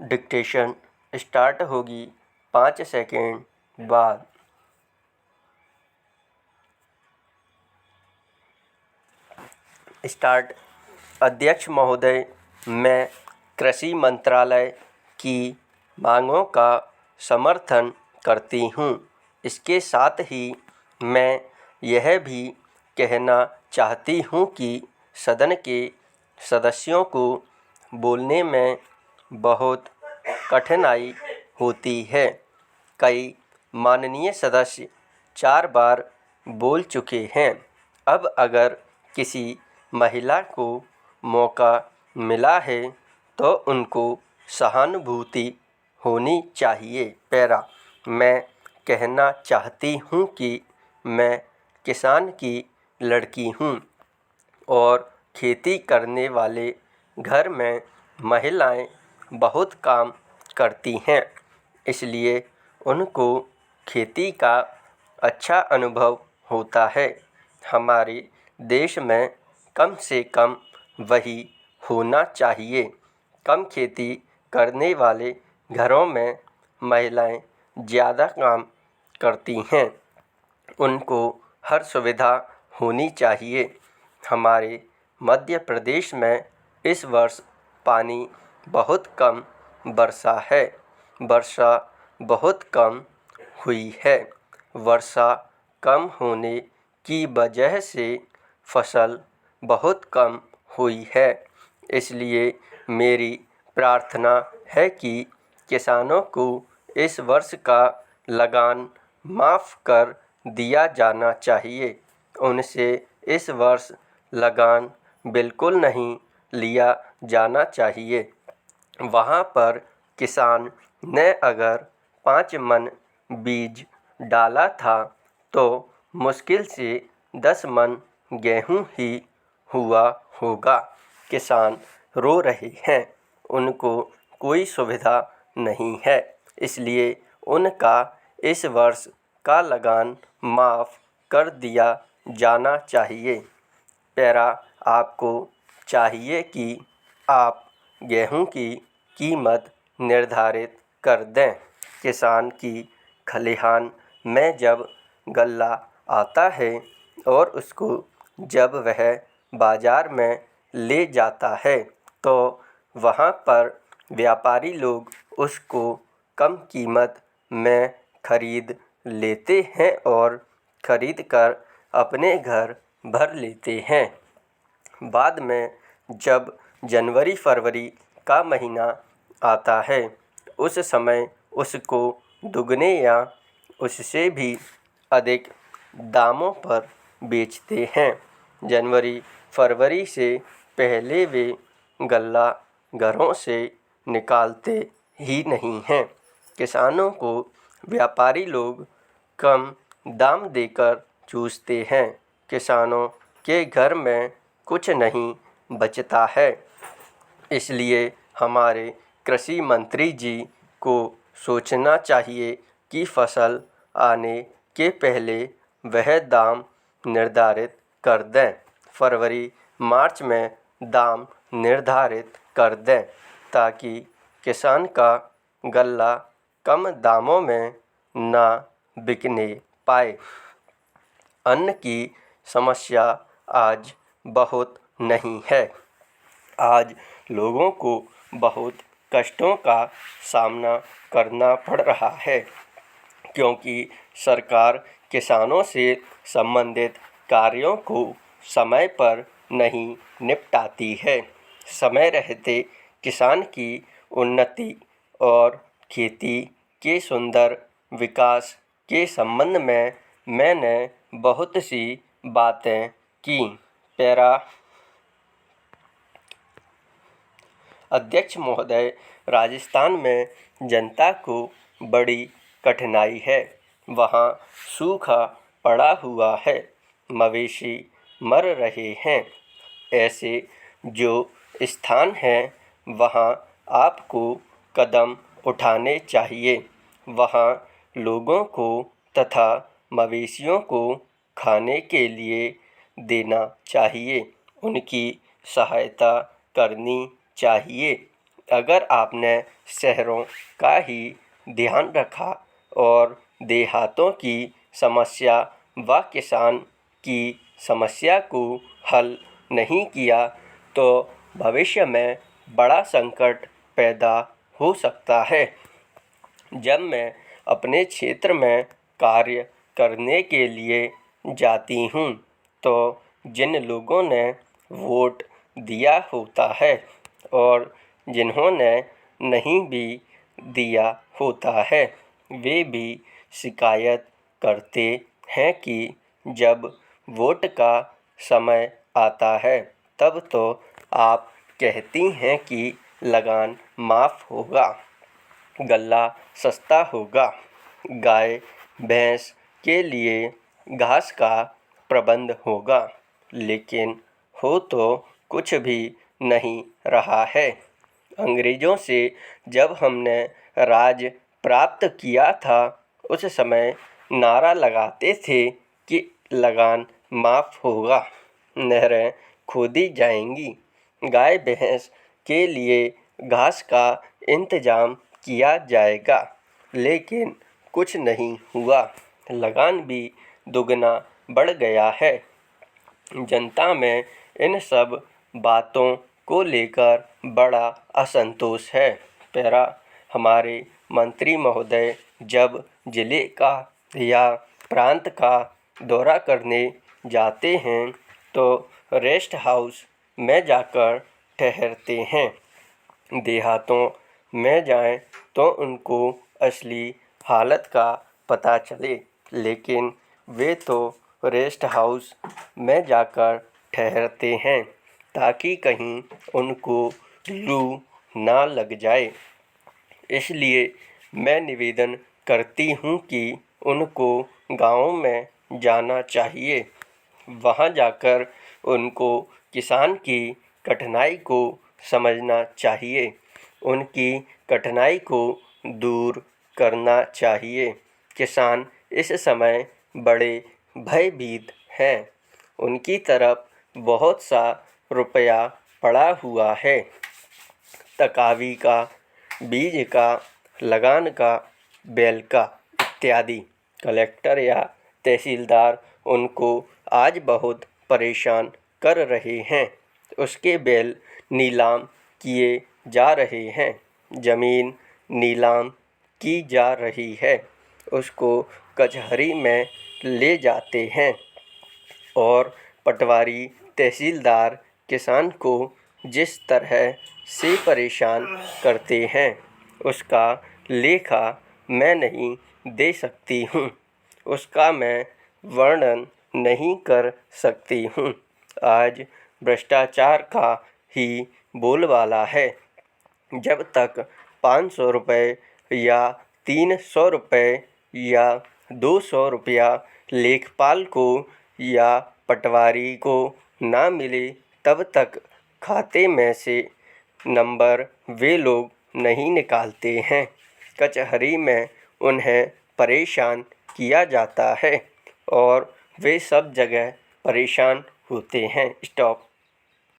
Dictation start होगी 5 second बाद। Start. अध्यक्ष महोदय, मैं कृषि मंत्रालय की मांगों का समर्थन करती हूँ। इसके साथ ही मैं यह भी कहना चाहती हूँ कि सदन के सदस्यों को बोलने में बहुत कठिनाई होती है। कई माननीय सदस्य 4 बार बोल चुके हैं। अब अगर किसी महिला को मौका मिला है तो उनको सहानुभूति होनी चाहिए। पैरा। मैं कहना चाहती हूँ कि मैं किसान की लड़की हूँ और खेती करने वाले घर में महिलाएं बहुत काम करती हैं, इसलिए उनको खेती का अच्छा अनुभव होता है। हमारे देश में कम से कम वही होना चाहिए। कम खेती करने वाले घरों में महिलाएं ज़्यादा काम करती हैं, उनको हर सुविधा होनी चाहिए। हमारे मध्य प्रदेश में इस वर्ष पानी बहुत कम बरसा है। वर्षा बहुत कम हुई है। वर्षा कम होने की वजह से फसल बहुत कम हुई है। इसलिए मेरी प्रार्थना है कि किसानों को इस वर्ष का लगान माफ़ कर दिया जाना चाहिए। उनसे इस वर्ष लगान बिल्कुल नहीं लिया जाना चाहिए। वहाँ पर किसान ने अगर 5 मन बीज डाला था तो मुश्किल से 10 मन गेहूँ ही हुआ होगा। किसान रो रहे हैं, उनको कोई सुविधा नहीं है, इसलिए उनका इस वर्ष का लगान माफ़ कर दिया जाना चाहिए। पैरा। आपको चाहिए कि आप गेहूं की कीमत निर्धारित कर दें। किसान की खलिहान में जब गल्ला आता है और उसको जब वह बाज़ार में ले जाता है तो वहाँ पर व्यापारी लोग उसको कम कीमत में खरीद लेते हैं और खरीद कर अपने घर भर लेते हैं। बाद में जब जनवरी फरवरी का महीना आता है उस समय उसको दुगने या उससे भी अधिक दामों पर बेचते हैं। जनवरी फरवरी से पहले वे गल्ला घरों से निकालते ही नहीं हैं। किसानों को व्यापारी लोग कम दाम देकर चूसते हैं। किसानों के घर में कुछ नहीं बचता है। इसलिए हमारे कृषि मंत्री जी को सोचना चाहिए कि फसल आने के पहले वह दाम निर्धारित कर दें। फरवरी मार्च में दाम निर्धारित कर दें ताकि किसान का गल्ला कम दामों में ना बिकने पाए। अन्न की समस्या आज बहुत नहीं है। आज लोगों को बहुत कष्टों का सामना करना पड़ रहा है क्योंकि सरकार किसानों से संबंधित कार्यों को समय पर नहीं निपटाती है। समय रहते किसान की उन्नति और खेती के सुंदर विकास के संबंध में मैंने बहुत सी बातें की। पैरा। अध्यक्ष महोदय, राजस्थान में जनता को बड़ी कठिनाई है। वहाँ सूखा पड़ा हुआ है, मवेशी मर रहे हैं। ऐसे जो स्थान हैं वहाँ आपको कदम उठाने चाहिए। वहाँ लोगों को तथा मवेशियों को खाने के लिए देना चाहिए, उनकी सहायता करनी चाहिए। अगर आपने शहरों का ही ध्यान रखा और देहातों की समस्या व किसान की समस्या को हल नहीं किया तो भविष्य में बड़ा संकट पैदा हो सकता है। जब मैं अपने क्षेत्र में कार्य करने के लिए जाती हूँ तो जिन लोगों ने वोट दिया होता है और जिन्होंने नहीं भी दिया होता है वे भी शिकायत करते हैं कि जब वोट का समय आता है तब तो आप कहती हैं कि लगान माफ़ होगा, गल्ला सस्ता होगा, गाय भैंस के लिए घास का प्रबंध होगा, लेकिन हो तो कुछ भी नहीं रहा है। अंग्रेज़ों से जब हमने राज प्राप्त किया था उस समय नारा लगाते थे कि लगान माफ़ होगा, नहरें खोदी जाएंगी, गाय भैंस के लिए घास का इंतज़ाम किया जाएगा, लेकिन कुछ नहीं हुआ। लगान भी दुगना बढ़ गया है। जनता में इन सब बातों को लेकर बड़ा असंतोष है। पैरा हमारे मंत्री महोदय जब जिले का या प्रांत का दौरा करने जाते हैं तो रेस्ट हाउस में जाकर ठहरते हैं। देहातों में जाएं तो उनको असली हालत का पता चले, लेकिन वे तो रेस्ट हाउस में जाकर ठहरते हैं ताकि कहीं उनको लू ना लग जाए। इसलिए मैं निवेदन करती हूँ कि उनको गाँव में जाना चाहिए। वहाँ जाकर उनको किसान की कठिनाई को समझना चाहिए, उनकी कठिनाई को दूर करना चाहिए। किसान इस समय बड़े भयभीत हैं। उनकी तरफ बहुत सा रुपया पड़ा हुआ है, तकावी का, बीज का, लगान का, बैल का इत्यादि। कलेक्टर या तहसीलदार उनको आज बहुत परेशान कर रहे हैं। उसके बैल नीलाम किए जा रहे हैं, ज़मीन नीलाम की जा रही है, उसको कचहरी में ले जाते हैं और पटवारी तहसीलदार किसान को जिस तरह से परेशान करते हैं उसका लेखा मैं नहीं दे सकती हूँ, उसका मैं वर्णन नहीं कर सकती हूँ। आज भ्रष्टाचार का ही बोलबाला है। जब तक 500 रुपये या 300 रुपये या 200 रुपया लेखपाल को या पटवारी को ना मिले तब तक खाते में से नंबर वे लोग नहीं निकालते हैं। कचहरी में उन्हें परेशान किया जाता है और वे सब जगह परेशान होते हैं। स्टॉप।